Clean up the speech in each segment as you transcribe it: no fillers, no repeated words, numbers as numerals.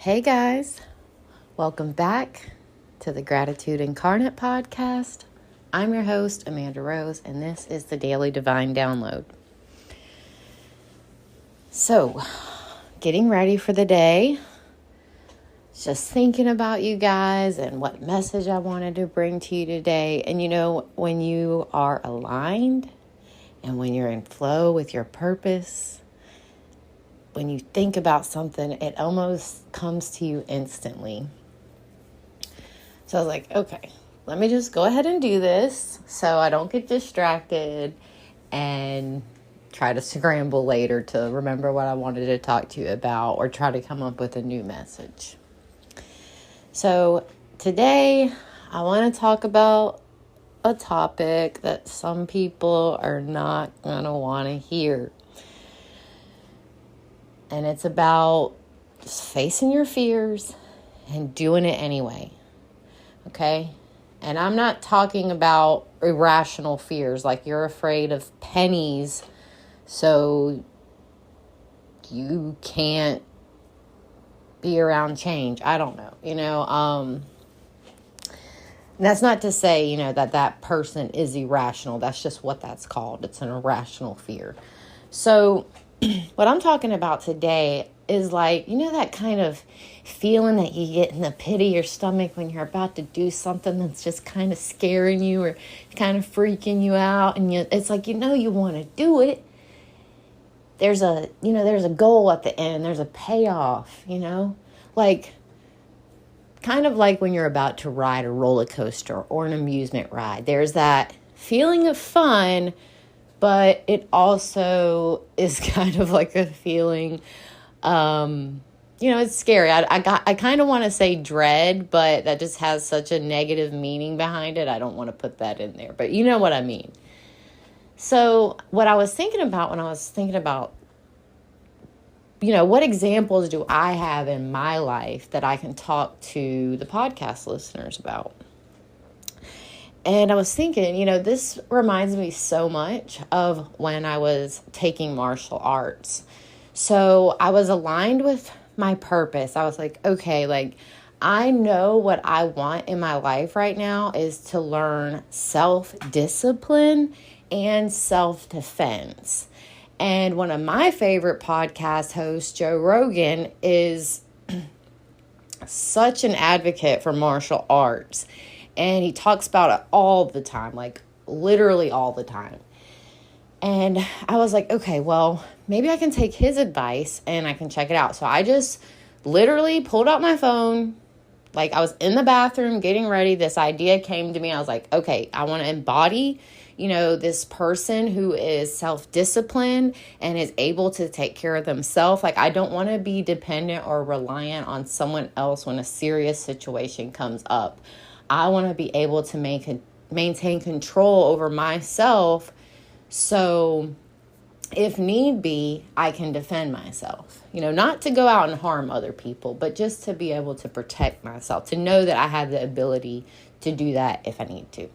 Hey guys, welcome back to the Gratitude Incarnate podcast. I'm your host, Amanda Rose, and this is the Daily Divine Download. So, getting ready for the day, just thinking about you guys and what message I wanted to bring to you today. And you know, when you are aligned and when you're in flow with your purpose, when you think about something, it almost comes to you instantly. So I was like, okay, let me just go ahead and do this so I don't get distracted and try to scramble later to remember what I wanted to talk to you about or try to come up with a new message. So today I want to talk about a topic that some people are not going to want to hear. And it's about just facing your fears and doing it anyway. Okay? And I'm not talking about irrational fears, like you're afraid of pennies, so you can't be around change. I don't know. That's not to say, that person is irrational. That's just what that's called. It's an irrational fear. So what I'm talking about today is like, that kind of feeling that you get in the pit of your stomach when you're about to do something that's just kind of scaring you or kind of freaking you out. And it's like, you want to do it. There's a goal at the end. There's a payoff, like kind of like when you're about to ride a roller coaster or an amusement ride. There's that feeling of fun, but it also is kind of like a feeling, it's scary. I kind of want to say dread, but that just has such a negative meaning behind it. I don't want to put that in there, but you know what I mean. So what I was thinking about when I was thinking about, what examples do I have in my life that I can talk to the podcast listeners about? And I was thinking, this reminds me so much of when I was taking martial arts. So I was aligned with my purpose. I was like, okay, I know what I want in my life right now is to learn self-discipline and self-defense. And one of my favorite podcast hosts, Joe Rogan, is such an advocate for martial arts. And he talks about it all the time, literally all the time. And I was like, okay, well, maybe I can take his advice and I can check it out. So I just literally pulled out my phone. I was in the bathroom getting ready. This idea came to me. I was like, okay, I want to embody, this person who is self-disciplined and is able to take care of themselves. I don't want to be dependent or reliant on someone else when a serious situation comes up. I want to be able to maintain control over myself, so if need be, I can defend myself. Not to go out and harm other people, but just to be able to protect myself, to know that I have the ability to do that if I need to.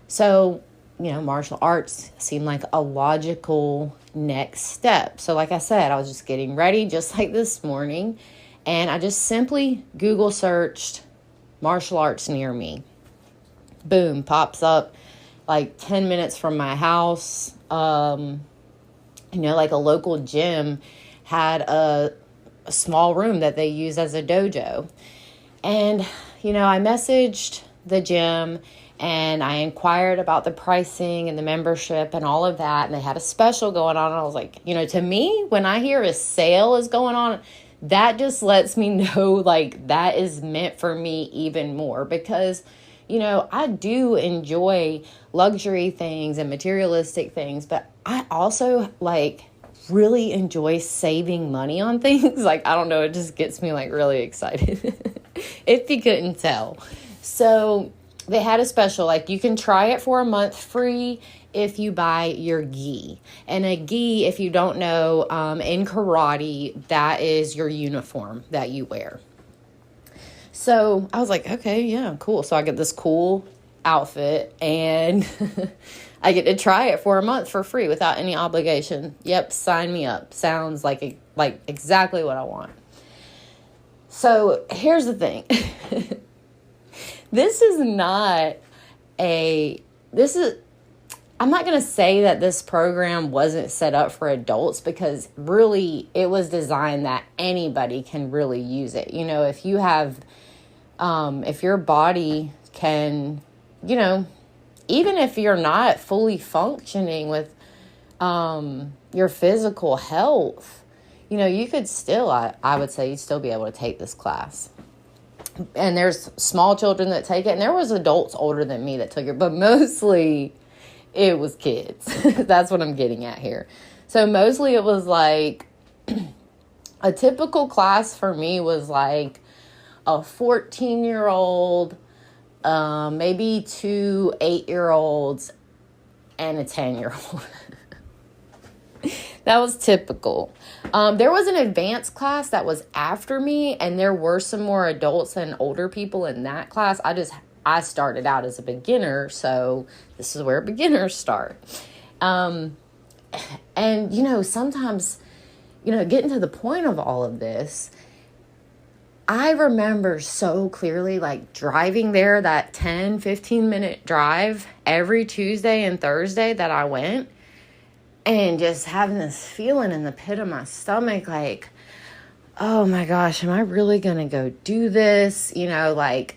So, martial arts seemed like a logical next step. So like I said, I was just getting ready just like this morning, and I just simply Google searched martial arts near me. Boom, pops up 10 minutes from my house. A local gym had a small room that they use as a dojo. And, I messaged the gym and I inquired about the pricing and the membership and all of that. And they had a special going on. And I was like, to me, when I hear a sale is going on, that just lets me know that is meant for me even more, because, I do enjoy luxury things and materialistic things, but I also really enjoy saving money on things. I don't know, it just gets me really excited if you couldn't tell. So they had a special, you can try it for a month free if you buy your gi. And a gi, if you don't know, in karate, that is your uniform that you wear. So I was like, okay, yeah, cool. So I get this cool outfit and I get to try it for a month for free without any obligation. Yep, sign me up. Sounds like exactly what I want. So here's the thing. This is not I'm not going to say that this program wasn't set up for adults, because really it was designed that anybody can really use it. You know, if you have, if your body can, you know, even if you're not fully functioning with your physical health, you know, you could still, I would say you'd still be able to take this class. And there's small children that take it, and there was adults older than me that took it, but mostly it was kids. That's what I'm getting at here. So mostly it was like, a typical class for me was like a 14-year-old, maybe 2 8-year-olds, and a 10-year-old. That was typical. There was an advanced class that was after me, and there were some more adults and older people in that class. I started out as a beginner, so this is where beginners start. And, you know, sometimes, you know, getting to the point of all of this, I remember so clearly, like, driving there, that 10, 15-minute drive every Tuesday and Thursday that I went, and just having this feeling in the pit of my stomach, like, oh my gosh, am I really going to go do this? You know, like,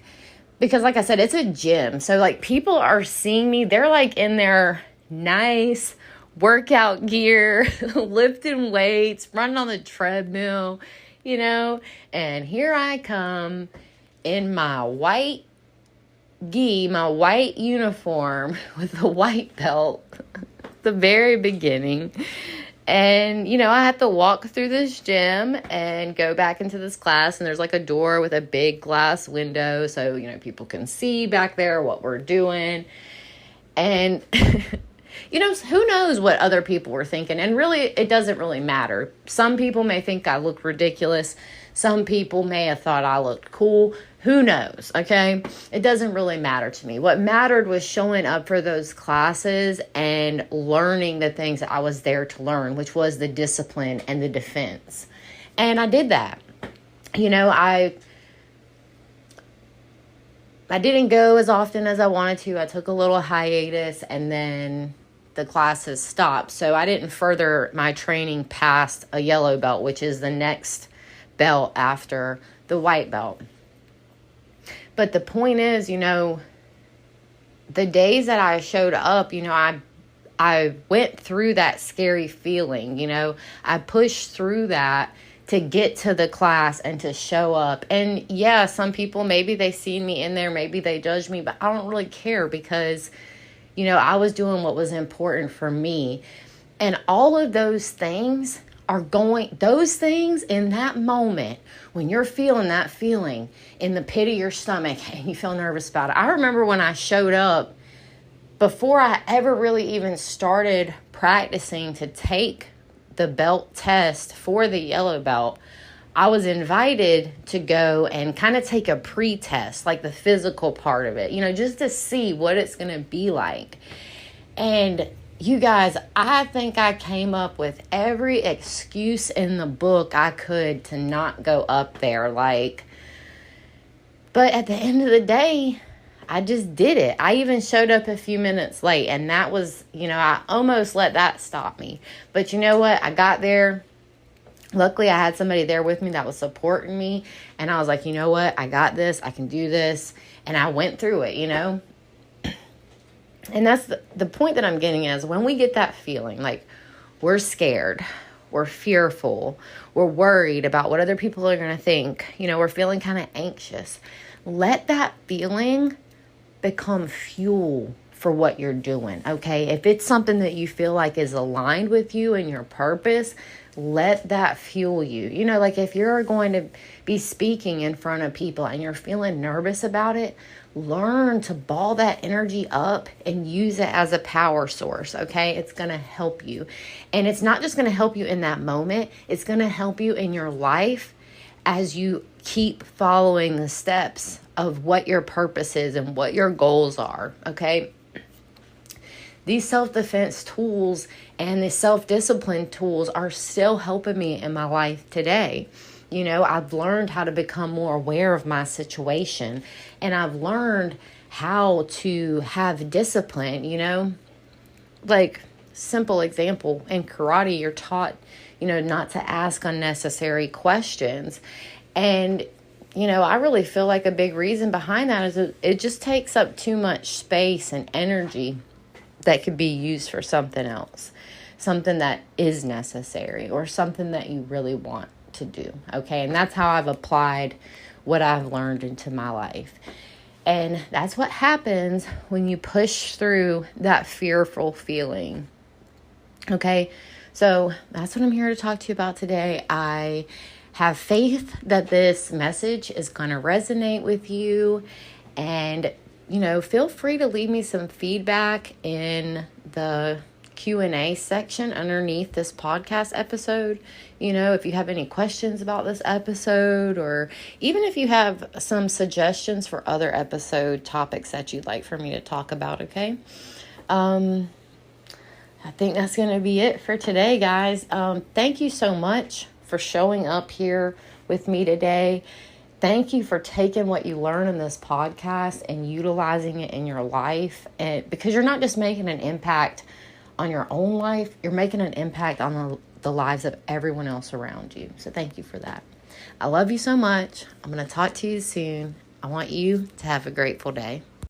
because like I said, it's a gym. So like, people are seeing me, they're like in their nice workout gear, lifting weights, running on the treadmill, you know, and here I come in my white gi, my white uniform with the white belt, the very beginning. And, you know, I have to walk through this gym and go back into this class. And there's like a door with a big glass window, so, you know, people can see back there what we're doing. And, you know, who knows what other people were thinking. And really, it doesn't really matter. Some people may think I look ridiculous. Some people may have thought I looked cool. Who knows, okay? It doesn't really matter to me. What mattered was showing up for those classes and learning the things that I was there to learn, which was the discipline and the defense. And I did that. You know, I didn't go as often as I wanted to. I took a little hiatus, and then the classes stopped. So I didn't further my training past a yellow belt, which is the next belt after the white belt. But the point is, you know, the days that I showed up, you know, I went through that scary feeling, you know, I pushed through that to get to the class and to show up. And yeah, some people, maybe they seen me in there, maybe they judged me, but I don't really care, because, you know, I was doing what was important for me. And all of those things those things in that moment, when you're feeling that feeling in the pit of your stomach and you feel nervous about it. I remember when I showed up, before I ever really even started practicing to take the belt test for the yellow belt, I was invited to go and kind of take a pre-test, like the physical part of it, you know, just to see what it's going to be like. And you guys, I think I came up with every excuse in the book I could to not go up there. But at the end of the day, I just did it. I even showed up a few minutes late, and that was, you know, I almost let that stop me. But you know what? I got there. Luckily, I had somebody there with me that was supporting me, and I was like, you know what? I got this. I can do this. And I went through it, you know. And that's the point that I'm getting at, is when we get that feeling, like we're scared, we're fearful, we're worried about what other people are going to think, you know, we're feeling kind of anxious. Let that feeling become fuel for what you're doing, okay? If it's something that you feel like is aligned with you and your purpose, let that fuel you. You know, like if you're going to be speaking in front of people and you're feeling nervous about it, learn to ball that energy up and use it as a power source, okay? It's going to help you. And it's not just going to help you in that moment. It's going to help you in your life as you keep following the steps of what your purpose is and what your goals are, okay? These self-defense tools and the self-discipline tools are still helping me in my life today. You know, I've learned how to become more aware of my situation, and I've learned how to have discipline, you know, like simple example in karate, you're taught, you know, not to ask unnecessary questions. And, you know, I really feel like a big reason behind that is it just takes up too much space and energy that could be used for something else, something that is necessary or something that you really want to do. Okay. And that's how I've applied what I've learned into my life. And that's what happens when you push through that fearful feeling. Okay, so that's what I'm here to talk to you about today. I have faith that this message is going to resonate with you. And, you know, feel free to leave me some feedback in the Q&A section underneath this podcast episode. You know, if you have any questions about this episode, or even if you have some suggestions for other episode topics that you'd like for me to talk about, okay? I think that's going to be it for today, guys. Thank you so much for showing up here with me today. Thank you for taking what you learn in this podcast and utilizing it in your life. And because you're not just making an impact on your own life, you're making an impact on the lives of everyone else around you. So thank you for that. I love you so much. I'm going to talk to you soon. I want you to have a grateful day.